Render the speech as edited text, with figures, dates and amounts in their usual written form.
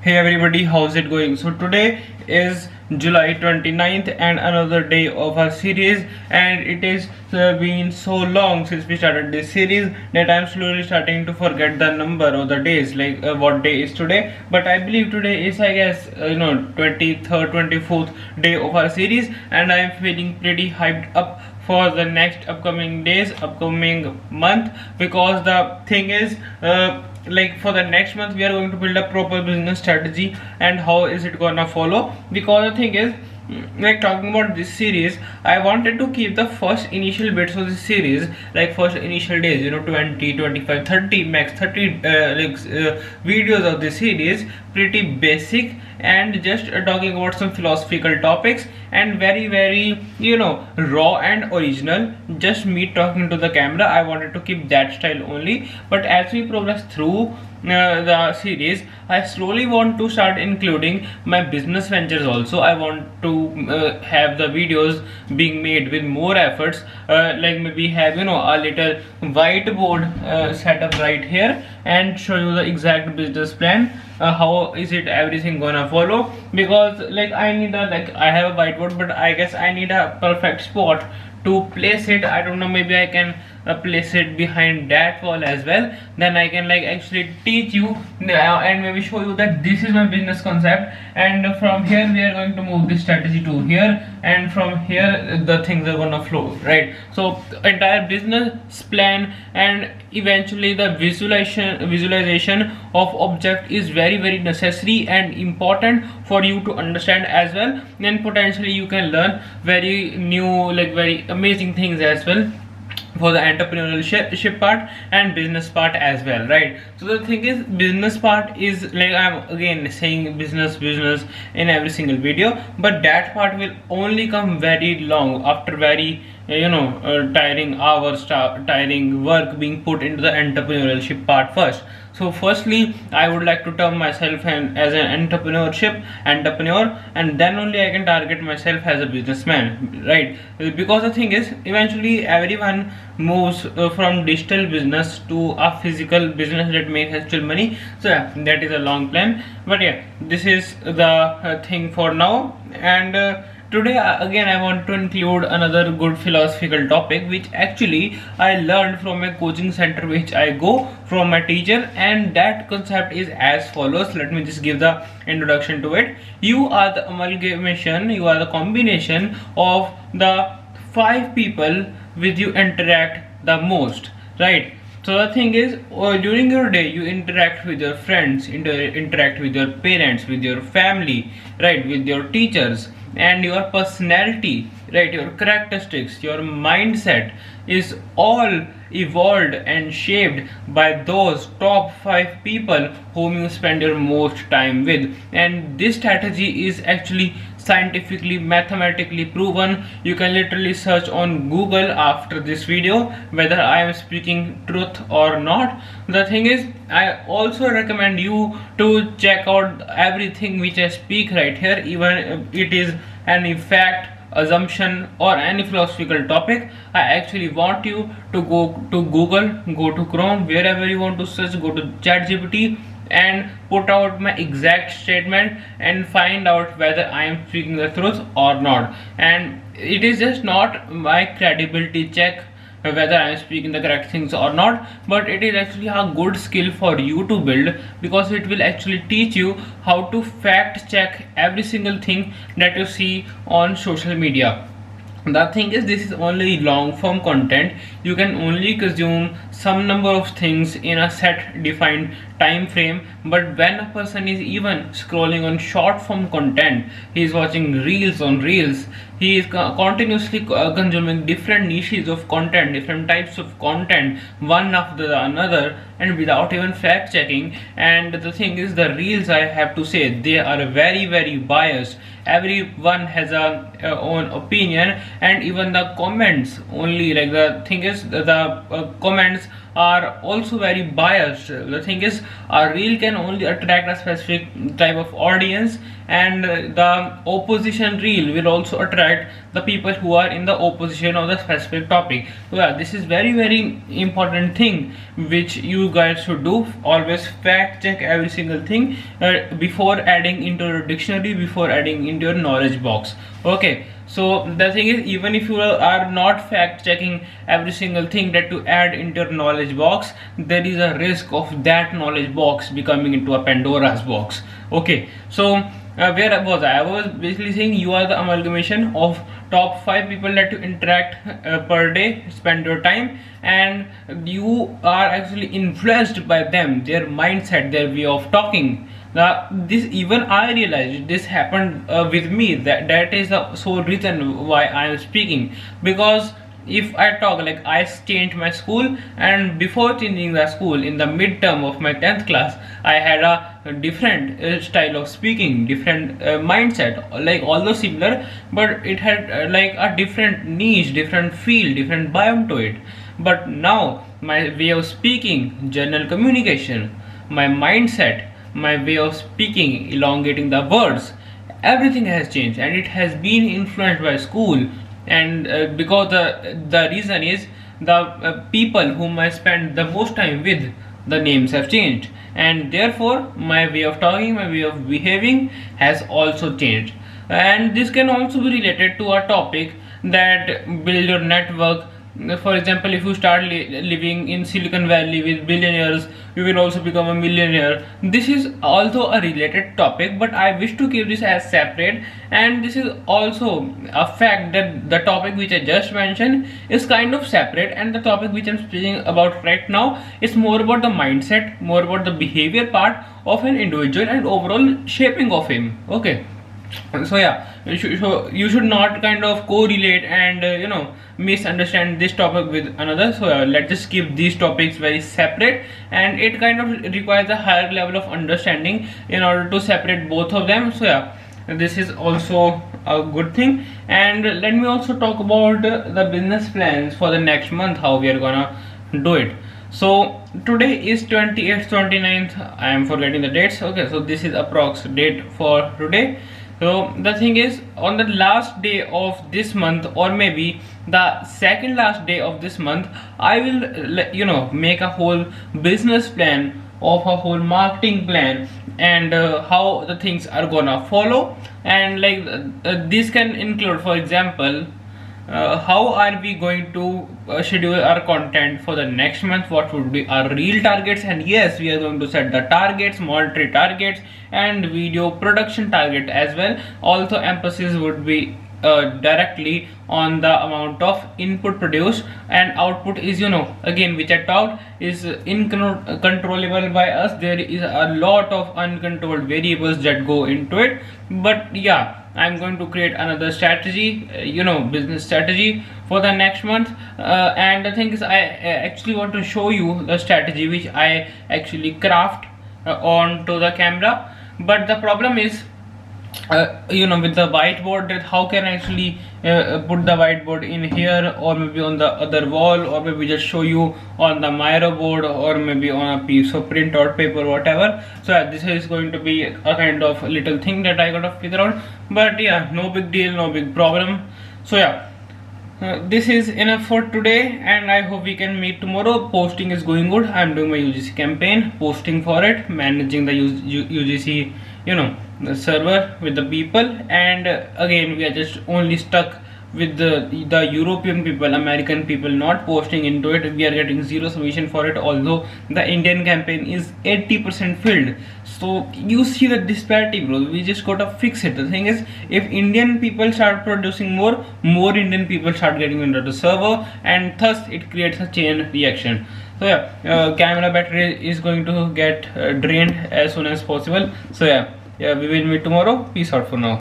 Hey everybody, how's it going? So today is July 29th and another day of our series, and it is been so long since we started this series that I'm slowly starting to forget the number or the days, like what day is today. But I believe today is, I guess, 23rd, 24th day of our series, and I'm feeling pretty hyped up for the next upcoming days, upcoming month, because the thing is, like for the next month we are going to build a proper business strategy. And how is it gonna follow? Because the thing is, like talking about this series, I wanted to keep the first initial bits of this series, like first initial days, 20, 25, 30, max 30 videos of this series, pretty basic, and just talking about some philosophical topics, and very raw and original, just me talking to the camera. I wanted to keep that style only, but as we progress through the series, I slowly want to start including my business ventures also. I want to have the videos being made with more efforts, like maybe have a little whiteboard set up right here and show you the exact business plan, how is it everything gonna follow. Because like I need I have a whiteboard, but I guess I need a perfect spot to place it. I don't know, maybe I can place it behind that wall as well. Then I can actually teach you and maybe show you that this is my business concept, and from here we are going to move this strategy to here, and from here the things are gonna flow, right? So entire business plan and eventually the visualization of object is very necessary and important for you to understand as well. Then potentially you can learn very new, very amazing things as well for the entrepreneurship part and business part as well, right? So the thing is, business part is I'm again saying business in every single video, but that part will only come very long after very tiring hours, tiring work being put into the entrepreneurship part first. So firstly, I would like to term myself as an entrepreneur, and then only I can target myself as a businessman, right? Because the thing is, eventually everyone moves from digital business to a physical business that makes actual money. So yeah, that is a long plan, but yeah, this is the thing for now. And today again I want to include another good philosophical topic, which actually I learned from a coaching center which I go from my teacher, and that concept is as follows. Let me just give the introduction to it. You are the amalgamation, you are the combination of the 5 people with you interact the most, right? So the thing is, during your day you interact with your friends, interact with your parents, with your family, right, with your teachers, and your personality, right, your characteristics, your mindset is all evolved and shaped by those top 5 people whom you spend your most time with. And this strategy is actually scientifically, mathematically proven. You can literally search on Google after this video whether I am speaking truth or not. The thing is, I also recommend you to check out everything which I speak right here, even if it is any fact, assumption, or any philosophical topic. I actually want you to go to Google, go to Chrome, wherever you want to search, go to ChatGPT and put out my exact statement and find out whether I am speaking the truth or not. And it is just not my credibility check whether I am speaking the correct things or not, but it is actually a good skill for you to build, because it will actually teach you how to fact check every single thing that you see on social media. The thing is, this is only long form content. You can only consume some number of things in a set defined time frame, but when a person is even scrolling on short form content, he is watching reels on reels, he is continuously consuming different niches of content, different types of content, one after the another, and without even fact checking. And the thing is, the reels, I have to say, they are very biased. Everyone has a own opinion, and even the comments only, the thing is, the comments are also very biased. The thing is, a reel can only attract a specific type of audience, and the opposition reel will also attract the people who are in the opposition of the specific topic. So yeah, this is very important thing which you guys should do. Always fact check every single thing before adding into your dictionary, before adding into your knowledge box. Okay, so the thing is, even if you are not fact checking every single thing that you add into your knowledge box, there is a risk of that knowledge box becoming into a Pandora's box. Okay, so where was I? I was basically saying you are the amalgamation of top 5 people that you interact per day, spend your time, and you are actually influenced by them, their mindset, their way of talking. Now, this even I realized this happened with me. That is the sole reason why I am speaking, because if I talk like I changed my school, and before changing the school in the midterm of my 10th class, I had a different style of speaking, different mindset, like although similar, but it had like a different niche, different feel, different biome to it. But now my way of speaking, general communication, my mindset, my way of speaking, elongating the words, everything has changed, and it has been influenced by school. And because the reason is the people whom I spend the most time with, the names have changed, and therefore my way of talking, my way of behaving has also changed. And this can also be related to a topic that build your network. For example, if you start living in Silicon Valley with billionaires, you will also become a millionaire. This is also a related topic, but I wish to keep this as separate. And this is also a fact that the topic which I just mentioned is kind of separate, and the topic which I'm speaking about right now is more about the mindset, more about the behavior part of an individual and overall shaping of him. Okay, so yeah, you should not kind of correlate and misunderstand this topic with another. So let's just keep these topics very separate, and it kind of requires a higher level of understanding in order to separate both of them. So yeah, this is also a good thing. And let me also talk about the business plans for the next month, how we are gonna do it. So today is 28th, 29th, I am forgetting the dates. Okay, so this is approx date for today. So the thing is, on the last day of this month, or maybe the second last day of this month, I will make a whole business plan of a whole marketing plan, and how the things are gonna follow. And like this can include, for example, how are we going to schedule our content for the next month, what would be our real targets, and yes, we are going to set the targets, monetary targets, and video production target as well. Also emphasis would be directly on the amount of input produced, and output is, again, which I talked, is uncontrollable by us. There is a lot of uncontrolled variables that go into it. But yeah, I'm going to create another strategy, business strategy for the next month. And the thing is, I actually want to show you the strategy which I actually craft onto the camera. But the problem is, with the whiteboard, that how can I actually put the whiteboard in here, or maybe on the other wall, or maybe just show you on the Miro board, or maybe on a piece of print or paper, whatever. So yeah, this is going to be a kind of little thing that I gotta figure out. But yeah, no big deal, no big problem. So yeah, this is enough for today, and I hope we can meet tomorrow. Posting is going good. I'm doing my UGC campaign, posting for it, managing the UGC, the server with the people. And again, we are just only stuck with the European people, American people not posting into it. We are getting zero submission for it, although the Indian campaign is 80% filled. So you see the disparity, bro. We just gotta fix it. The thing is, if Indian people start producing more Indian people start getting into the server, and thus it creates a chain reaction. So yeah, camera battery is going to get drained as soon as possible. So yeah, we will meet tomorrow. Peace out for now.